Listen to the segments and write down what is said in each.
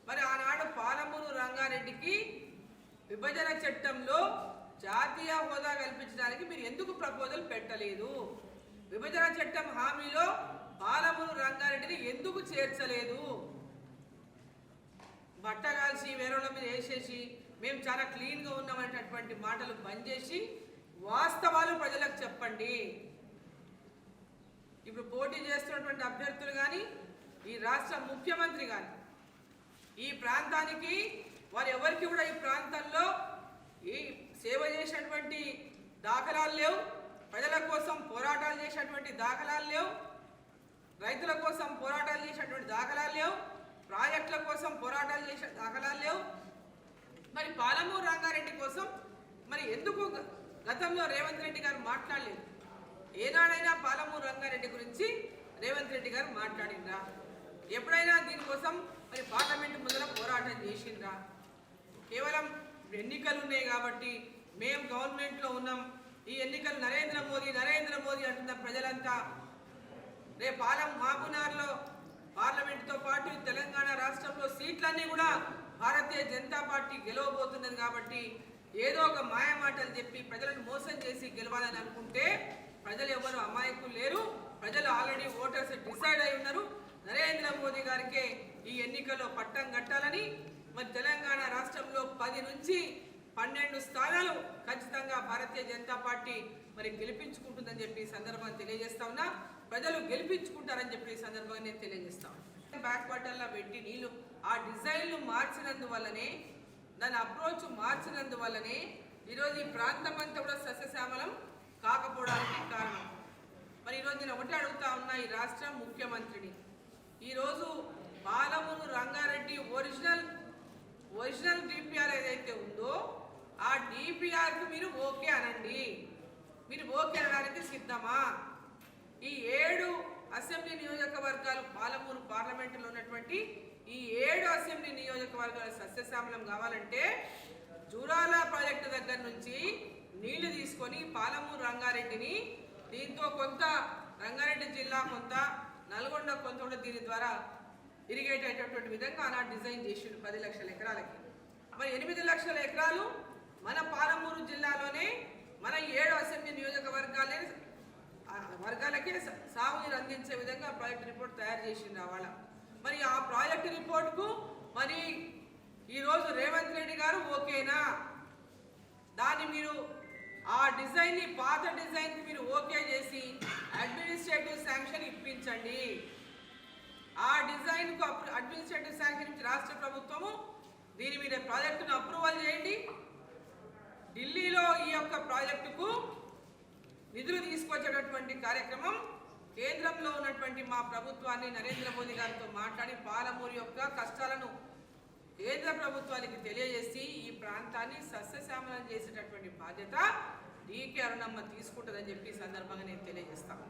మరి ఆనాడు పాలమూరు రంగారెడ్డికి విభజన చట్టంలో జాతీయ హోదా కల్పించడానికి మీరు ఎందుకు ప్రపోజల్ పెట్టలేదు? విభజన చట్టం హామీలో పాలమూరు రంగారెడ్డిని ఎందుకు చేర్చలేదు? బట్టగాల్సి వేరేల మీద వేసేసి మేము చాలా క్లీన్గా ఉన్నామనేటటువంటి మాటలు బంద్ చేసి వాస్తవాలు ప్రజలకు చెప్పండి. ఇప్పుడు పోటీ చేస్తున్నటువంటి అభ్యర్థులు కానీ ఈ రాష్ట్ర ముఖ్యమంత్రి కానీ ఈ ప్రాంతానికి వారు ఎవరికి కూడా ఈ ప్రాంతంలో ఈ సేవ చేసినటువంటి దాఖలాలు లేవు, ప్రజల కోసం పోరాటాలు చేసినటువంటి దాఖలాలు లేవు, రైతుల కోసం పోరాటాలు చేసినటువంటి దాఖలాలు లేవు, ప్రాజెక్టుల కోసం పోరాటాలు చేసిన దాఖలాలు లేవు. మరి పాలమూరు రంగారెడ్డి కోసం మరి ఎందుకు గతంలో రేవంత్ రెడ్డి గారు మాట్లాడలేదు? ఏనాడైనా పాలమూరు రంగారెడ్డి గురించి రేవంత్ రెడ్డి గారు మాట్లాడిండ్రా? ఎప్పుడైనా దీనికోసం మరి పార్లమెంటు ముందర పోరాటం చేసిండ్రా? కేవలం ఎన్నికలు ఉన్నాయి కాబట్టి మేము గవర్నమెంట్లో ఉన్నాం, ఈ ఎన్నికలు నరేంద్ర మోదీ అంటున్న ప్రజలంతా రేపు మహబూబ్నగర్లో పార్లమెంటుతో పాటు తెలంగాణ రాష్ట్రంలో సీట్లన్నీ కూడా భారతీయ జనతా పార్టీ గెలవబోతున్నది కాబట్టి ఏదో ఒక మాయమాటలు చెప్పి ప్రజలను మోసం చేసి గెలవాలని అనుకుంటే ప్రజలు ఎవరు అమాయకులు లేరు. ప్రజలు ఆల్రెడీ ఓటర్స్ డిసైడ్ అయి ఉన్నారు. నరేంద్ర మోదీ గారికే ఈ ఎన్నికల్లో పట్టం కట్టాలని, మరి తెలంగాణ రాష్ట్రంలో 10 నుంచి 12 స్థానాలు ఖచ్చితంగా భారతీయ జనతా పార్టీ మరి గెలిపించుకుంటుందని చెప్పి ఈ సందర్భంగా తెలియజేస్తా ఉన్నా. ప్రజలు గెలిపించుకుంటారని చెప్పి ఈ సందర్భంగా నేను తెలియజేస్తా ఉన్నా. బ్యాక్ వాటర్లో పెట్టి నీళ్లు ఆ డిజైన్లు మార్చినందువల్లనే, దాని అప్రోచ్ మార్చినందువల్లనే ఈరోజు ఈ ప్రాంతం అంతా కూడా సస్యశ్యామలం కాకపోవడానికి కారణం. మరి ఈరోజు నేను ఒకటి అడుగుతా ఉన్నా ఈ రాష్ట్ర ముఖ్యమంత్రిని, ఈరోజు పాలమూరు రంగారెడ్డి ఒరిజినల్ డిపిఆర్ ఏదైతే ఉందో ఆ డిపిఆర్కి మీరు ఓకే అనండి. మీరు ఓకే అనడానికి సిద్ధమా? ఈ 7 అసెంబ్లీ నియోజకవర్గాలు పాలమూరు పార్లమెంటులో ఉన్నటువంటి ఈ 7 అసెంబ్లీ నియోజకవర్గాల సస్యశ్యామలం కావాలంటే జూరాల ప్రాజెక్టు దగ్గర నుంచి నీళ్లు తీసుకొని పాలమూరు రంగారెడ్డిని, దీంతో కొంత రంగారెడ్డి జిల్లా కొంత, నల్గొండ కొంత కూడా దీని ద్వారా ఇరిగేట్ అయ్యేటటువంటి విధంగా ఆనాడు డిజైన్ చేసిండు 10 లక్షల ఎకరాలకి. మరి 8 లక్షల ఎకరాలు మన పాలమూరు జిల్లాలోనే మన 7 అసెంబ్లీ వర్గాలకే సాగునీరు అందించే విధంగా ప్రాజెక్ట్ రిపోర్ట్ తయారు చేసింది వాళ్ళ. మరి ఆ ప్రాజెక్ట్ రిపోర్ట్కు మరి ఈరోజు రేవంత్ రెడ్డి గారు ఓకేనా? దాన్ని మీరు ఆ డిజైన్ని, పాత డిజైన్కి మీరు ఓకే చేసి అడ్మినిస్ట్రేటివ్ శాంక్షన్ ఇప్పించండి. ఆ డిజైన్కు అడ్మినిస్ట్రేటివ్ శాంక్షన్ ఇచ్చి రాష్ట్ర ప్రభుత్వము దీని మీద ప్రాజెక్టును అప్రూవల్ చేయండి. ఢిల్లీలో ఈ యొక్క ప్రాజెక్టుకు నిధులు తీసుకొచ్చేటటువంటి కార్యక్రమం కేంద్రంలో ఉన్నటువంటి మా ప్రభుత్వాన్ని నరేంద్ర మోదీ గారితో మాట్లాడి పాలమూరు యొక్క కష్టాలను కేంద్ర ప్రభుత్వానికి తెలియజేసి ఈ ప్రాంతాన్ని సస్యశ్యామలం చేసేటటువంటి బాధ్యత డీకే అరుణమ్మ తీసుకుంటుందని చెప్పి ఈ సందర్భంగా నేను తెలియజేస్తాను.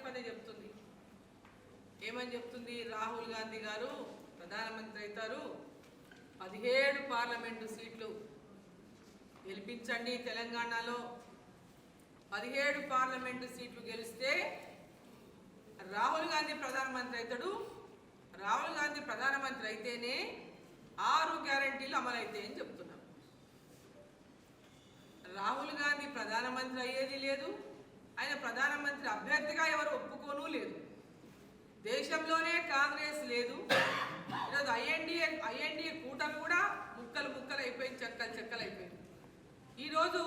పదే చెప్తుంది, ఏమని చెప్తుంది? రాహుల్ గాంధీ గారు ప్రధానమంత్రి అవుతారు, 17 పార్లమెంటు సీట్లు గెలిపించండి, తెలంగాణలో 17 పార్లమెంటు సీట్లు గెలిస్తే రాహుల్ గాంధీ ప్రధానమంత్రి అవుతాడు. రాహుల్ గాంధీ ప్రధానమంత్రి అయితేనే 6 గ్యారంటీలు అమలైతాయని చెప్తున్నాం. రాహుల్ గాంధీ ప్రధానమంత్రి అయ్యేది లేదు, ఆయన ప్రధానమంత్రి అభ్యర్థిగా ఎవరు ఒప్పుకోనూ లేదు. దేశంలోనే కాంగ్రెస్ లేదు. ఈరోజు ఐఎన్డీఏ కూటమి కూడా ముక్కలు అయిపోయింది, చెక్కలు అయిపోయింది. ఈరోజు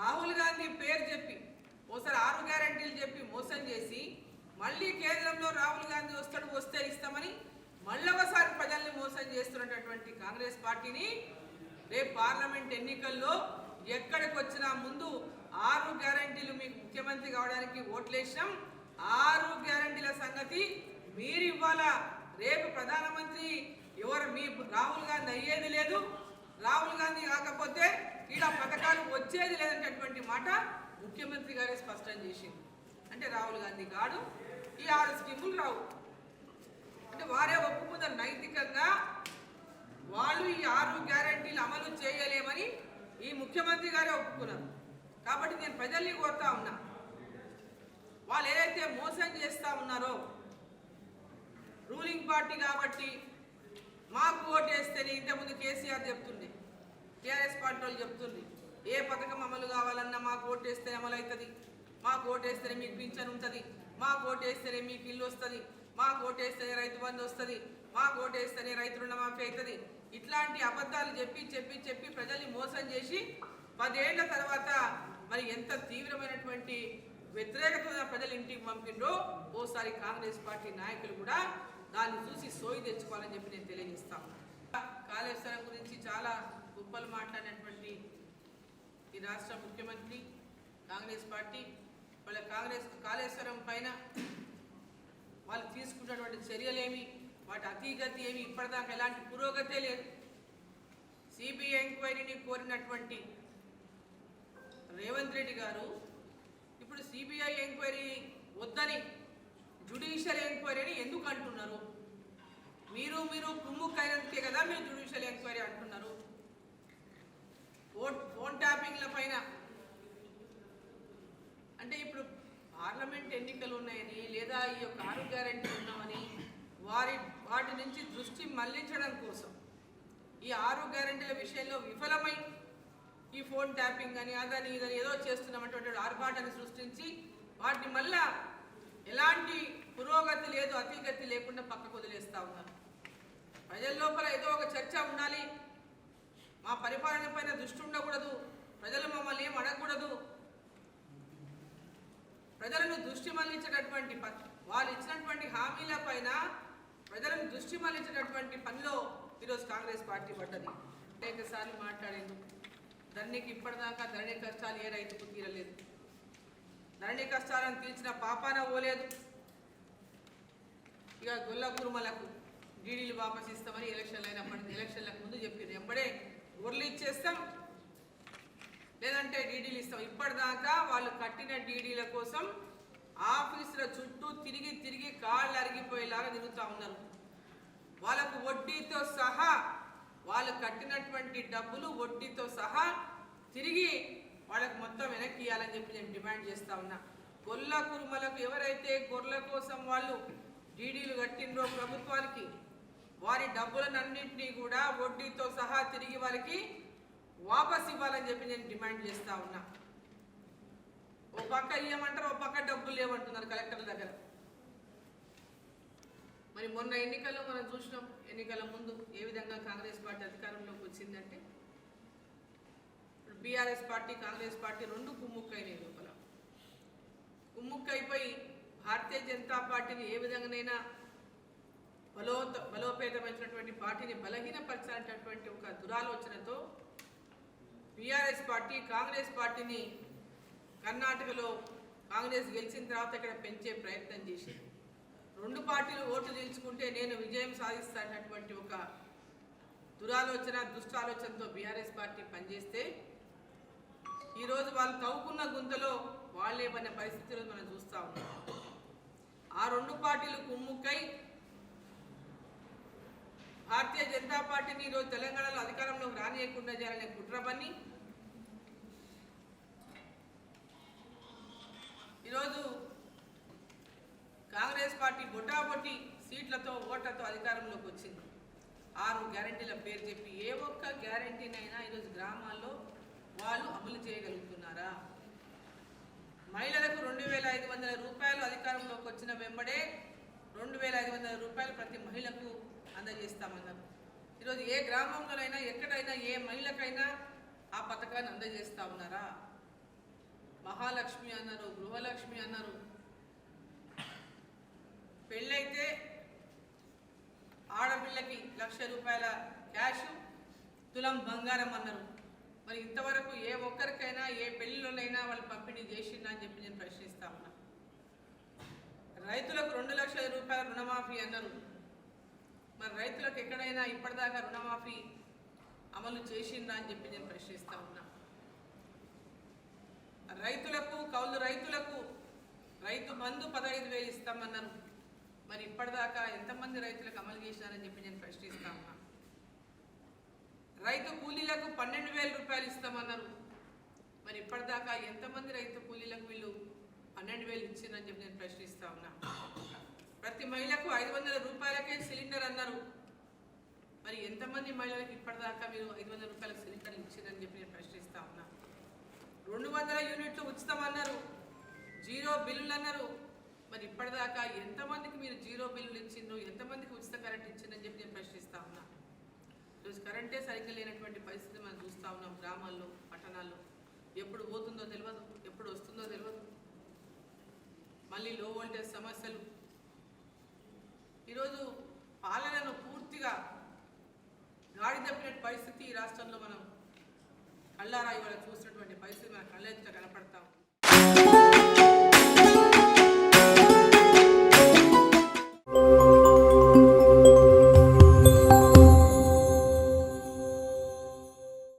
రాహుల్ గాంధీ పేరు చెప్పి ఓసారి 6 గ్యారంటీలు చెప్పి మోసం చేసి మళ్ళీ కేంద్రంలో రాహుల్ గాంధీ వస్తే ఇస్తామని మళ్ళొకసారి ప్రజల్ని మోసం చేస్తున్నటువంటి కాంగ్రెస్ పార్టీని రేపు పార్లమెంట్ ఎన్నికల్లో ఎక్కడికి వచ్చినా ముందు 6 గ్యారంటీలు మీకు ముఖ్యమంత్రి కావడానికి ఓట్లేసాం, 6 గ్యారంటీల సంగతి మీరు ఇవ్వాలా. రేపు ప్రధానమంత్రి ఎవరు మీ రాహుల్ గాంధీ అయ్యేది లేదు, రాహుల్ గాంధీ కాకపోతే ఇలా పథకాలు వచ్చేది లేదనేటటువంటి మాట ముఖ్యమంత్రి గారే స్పష్టం చేసింది. అంటే రాహుల్ గాంధీ కాడు, ఈ 6 స్కీములు రావు. అంటే వారే ఒప్పుకుంటారు నైతికంగా వాళ్ళు ఈ 6 గ్యారంటీలు అమలు చేయలేమని ఈ ముఖ్యమంత్రి గారే ఒప్పుకున్నారు. కాబట్టి నేను ప్రజల్ని కోరుతా ఉన్నా, వాళ్ళు ఏదైతే మోసం చేస్తూ ఉన్నారో రూలింగ్ పార్టీ కాబట్టి మాకు ఓటేస్తేనే ఇంతకుముందు కేసీఆర్ చెప్తుండే, టీఆర్ఎస్ పార్టీ వాళ్ళు చెప్తుంది, ఏ పథకం అమలు కావాలన్నా మాకు ఓటేస్తే అమలు అవుతుంది, మాకు ఓటేస్తేనే మీకు పింఛన్ ఉంటుంది, మాకు ఓటేస్తేనే మీకు ఇల్లు వస్తుంది, మాకు ఓటేస్తేనే రైతు బంధు వస్తుంది, మాకు ఓటేస్తేనే రైతు రుణమాఫీ అవుతుంది. ఇట్లాంటి అబద్ధాలు చెప్పి చెప్పి చెప్పి ప్రజల్ని మోసం చేసి 10 ఏళ్ల తర్వాత మరి ఎంత తీవ్రమైనటువంటి వ్యతిరేకత ప్రజలు ఇంటికి పంపిండ్రో ఓసారి కాంగ్రెస్ పార్టీ నాయకులు కూడా దాన్ని చూసి సోయి తెచ్చుకోవాలని చెప్పి నేను తెలియజేస్తాను. కాళేశ్వరం గురించి చాలా గొప్పలు మాట్లాడినటువంటి ఈ రాష్ట్ర ముఖ్యమంత్రి కాంగ్రెస్ పార్టీ వాళ్ళ కాళేశ్వరం పైన వాళ్ళు తీసుకున్నటువంటి చర్యలేమి, వాటి అతీగతి ఏమి, ఇప్పటిదాకా ఎలాంటి పురోగతే లేదు. సిబిఐ ఎంక్వైరీని కోరినటువంటి రేవంత్ రెడ్డి గారు ఇప్పుడు సిబిఐ ఎంక్వైరీ వద్దని జ్యుడిషియల్ ఎంక్వైరీని ఎందుకు అంటున్నారు? మీరు కుమ్ముక్కైనందుకే కదా మీరు జ్యుడిషియల్ ఎంక్వైరీ అంటున్నారు. ఫోన్ ట్యాపింగ్ల పైన అంటే ఇప్పుడు పార్లమెంట్ ఎన్నికలు ఉన్నాయని లేదా ఈ యొక్క 6 గ్యారెంటీలు ఉన్నామని వాటి నుంచి దృష్టి మళ్లించడం కోసం ఈ 6 గ్యారెంటీల విషయంలో విఫలమై ఈ ఫోన్ ట్యాపింగ్ అని అదని ఇదని ఏదో చేస్తున్నామన్నటువంటి ఆర్భాటాన్ని సృష్టించి వాటిని మళ్ళా ఎలాంటి పురోగతి లేదు, అతిగతి లేకుండా పక్కకు వదిలేస్తూ ఉన్నారు. ప్రజల లోపల ఏదో ఒక చర్చ ఉండాలి, మా పరిపాలన పైన దృష్టి ఉండకూడదు, ప్రజలు మమ్మల్ని ఏం అడగకూడదు, ప్రజలను దృష్టి మళ్లించేటటువంటి వాళ్ళు ఇచ్చినటువంటి హామీల పైన ప్రజలను దృష్టి మళ్లించేటటువంటి పనిలో ఈరోజు కాంగ్రెస్ పార్టీ పడ్డది. అనేకసార్లు మాట్లాడేందుకు ధరణికి ఇప్పటిదాకా ధరణి కష్టాలు ఏ రైతుకు తీరలేదు, ధరణి కష్టాలను తీర్చిన పాపాన పోలేదు. ఇక గొల్ల కురుమలకు డీడీలు వాపస్ ఇస్తామని ఎలక్షన్లు అయినప్పటికీ ఎలక్షన్లకు ముందు చెప్పింది, వెంబడే గొర్రెలు ఇచ్చేస్తాం లేదంటే డీడీలు ఇస్తాం. ఇప్పటిదాకా వాళ్ళు కట్టిన డీడీల కోసం ఆఫీసుల చుట్టూ తిరిగి తిరిగి కాళ్ళు అరిగిపోయేలాగా తిరుగుతూ ఉన్నారు. వాళ్ళకు వడ్డీతో సహా వాళ్ళు కట్టినటువంటి డబ్బులు వడ్డీతో సహా తిరిగి వాళ్ళకు మొత్తం వెనక్కి ఇవ్వాలని చెప్పి నేను డిమాండ్ చేస్తూ ఉన్నా. గొల్ల కురుమలకు ఎవరైతే గొర్రెల కోసం వాళ్ళు డీడీలు కట్టిండ్రో ప్రభుత్వానికి వారి డబ్బులన్నింటినీ కూడా వడ్డీతో సహా తిరిగి వారికి వాపస్ ఇవ్వాలని చెప్పి నేను డిమాండ్ చేస్తూ ఉన్నా. ఓ పక్క ఇవ్వమంటారు, ఓ పక్క డబ్బులు లేవంటున్నారు కలెక్టర్ల దగ్గర. మరి మొన్న ఎన్నికల్లో మనం చూసినాం, ఎన్నికల ముందు ఏ విధంగా కాంగ్రెస్ పార్టీ అధికారంలోకి వచ్చిందంటే బీఆర్ఎస్ పార్టీ కాంగ్రెస్ పార్టీ రెండు కుమ్ముక్కైనాయి. లోపల కుమ్ముక్కైపోయి భారతీయ జనతా పార్టీని ఏ విధంగానైనా బలోపేతమైనటువంటి పార్టీని బలహీనపరచాలనేటటువంటి ఒక దురాలోచనతో బీఆర్ఎస్ పార్టీ కాంగ్రెస్ పార్టీని కర్ణాటకలో కాంగ్రెస్ గెలిచిన తర్వాత ఇక్కడ పెంచే ప్రయత్నం చేసింది. రెండు పార్టీలు ఓట్లు గెలుచుకుంటే నేను విజయం సాధిస్తానటువంటి ఒక దురాలోచన దుష్టాలోచనతో బీఆర్ఎస్ పార్టీ పనిచేస్తే ఈరోజు వాళ్ళు తవ్వుకున్న గుంతలో వాళ్ళే పడిన పరిస్థితులు మనం చూస్తూ ఉన్నాం. ఆ రెండు పార్టీలు కుమ్ముక్కై భారతీయ జనతా పార్టీని ఈరోజు తెలంగాణలో అధికారంలోకి రానియకుండా చేయాలనే కుట్ర పని ఈరోజు కాంగ్రెస్ పార్టీ బొటాబొట్టి సీట్లతో ఓట్లతో అధికారంలోకి వచ్చింది. 6 గ్యారెంటీల పేరు చెప్పి ఏ ఒక్క గ్యారెంటీనైనా ఈరోజు గ్రామాల్లో వాళ్ళు అమలు చేయగలుగుతున్నారా? మహిళలకు 2,500 రూపాయలు అధికారంలోకి వచ్చిన వెంబడే 2,500 రూపాయలు ప్రతి మహిళకు అందజేస్తామన్నారు. ఈరోజు ఏ గ్రామంలోనైనా ఎక్కడైనా ఏ మహిళకైనా ఆ పథకాన్ని అందజేస్తా ఉన్నారా? మహాలక్ష్మి అన్నారు, గృహలక్ష్మి అన్నారు, పెళ్ళైతే ఆడపిల్లకి 1,00,000 రూపాయల క్యాష్, తులం బంగారం అన్నారు. మరి ఇంతవరకు ఏ ఒక్కరికైనా ఏ పెళ్లిలోనైనా వాళ్ళు పంపిణీ చేసిందా అని చెప్పి నేను ప్రశ్నిస్తా ఉన్నా. రైతులకు 2,00,000 రూపాయల రుణమాఫీ అన్నారు. మరి రైతులకు ఎక్కడైనా ఇప్పటిదాకా రుణమాఫీ అమలు చేసిందా అని చెప్పి నేను ప్రశ్నిస్తా ఉన్నా. రైతులకు కౌలు రైతులకు రైతు బంధు 15,000 ఇస్తామన్నారు. మరి ఇప్పటిదాకా ఎంతమంది రైతులకు అమలు చేసినారని చెప్పి నేను ప్రశ్నిస్తా ఉన్నా. రైతు కూలీలకు 12,000 రూపాయలు ఇస్తామన్నారు. మరి ఇప్పటిదాకా ఎంతమంది రైతు కూలీలకు వీళ్ళు 12,000 ఇచ్చిందని చెప్పి నేను ప్రశ్నిస్తా ఉన్నా. ప్రతి మహిళకు 500 రూపాయలకే సిలిండర్ అన్నారు. మరి ఎంతమంది మహిళలకు ఇప్పటిదాకా మీరు 500 రూపాయలకు సిలిండర్లు ఇచ్చిందని చెప్పి నేను ప్రశ్నిస్తా ఉన్నా. 200 యూనిట్లు ఉచితమన్నారు, జీరో బిల్లులు అన్నారు. మరి ఇప్పటిదాకా ఎంతమందికి మీరు జీరో బిల్లులు ఇచ్చిండ్రు, ఎంతమందికి ఉచిత కరెంట్ ఇచ్చిందని చెప్పి నేను ప్రశ్నిస్తా ఉన్నా. ఈరోజు కరెంటే సరిగ్గా లేనటువంటి పరిస్థితి మనం చూస్తూ ఉన్నాం. గ్రామాల్లో, పట్టణాల్లో ఎప్పుడు పోతుందో తెలియదు, ఎప్పుడు వస్తుందో తెలియదు. మళ్ళీ లో వోల్టేజ్ సమస్యలు. ఈరోజు పాలనను పూర్తిగా గాడి తప్పిన పరిస్థితి ఈ రాష్ట్రంలో మనం కళ్ళారా ఇవాళ చూసినటువంటి పరిస్థితి మన కళ్ళెదుట కనపడతాం.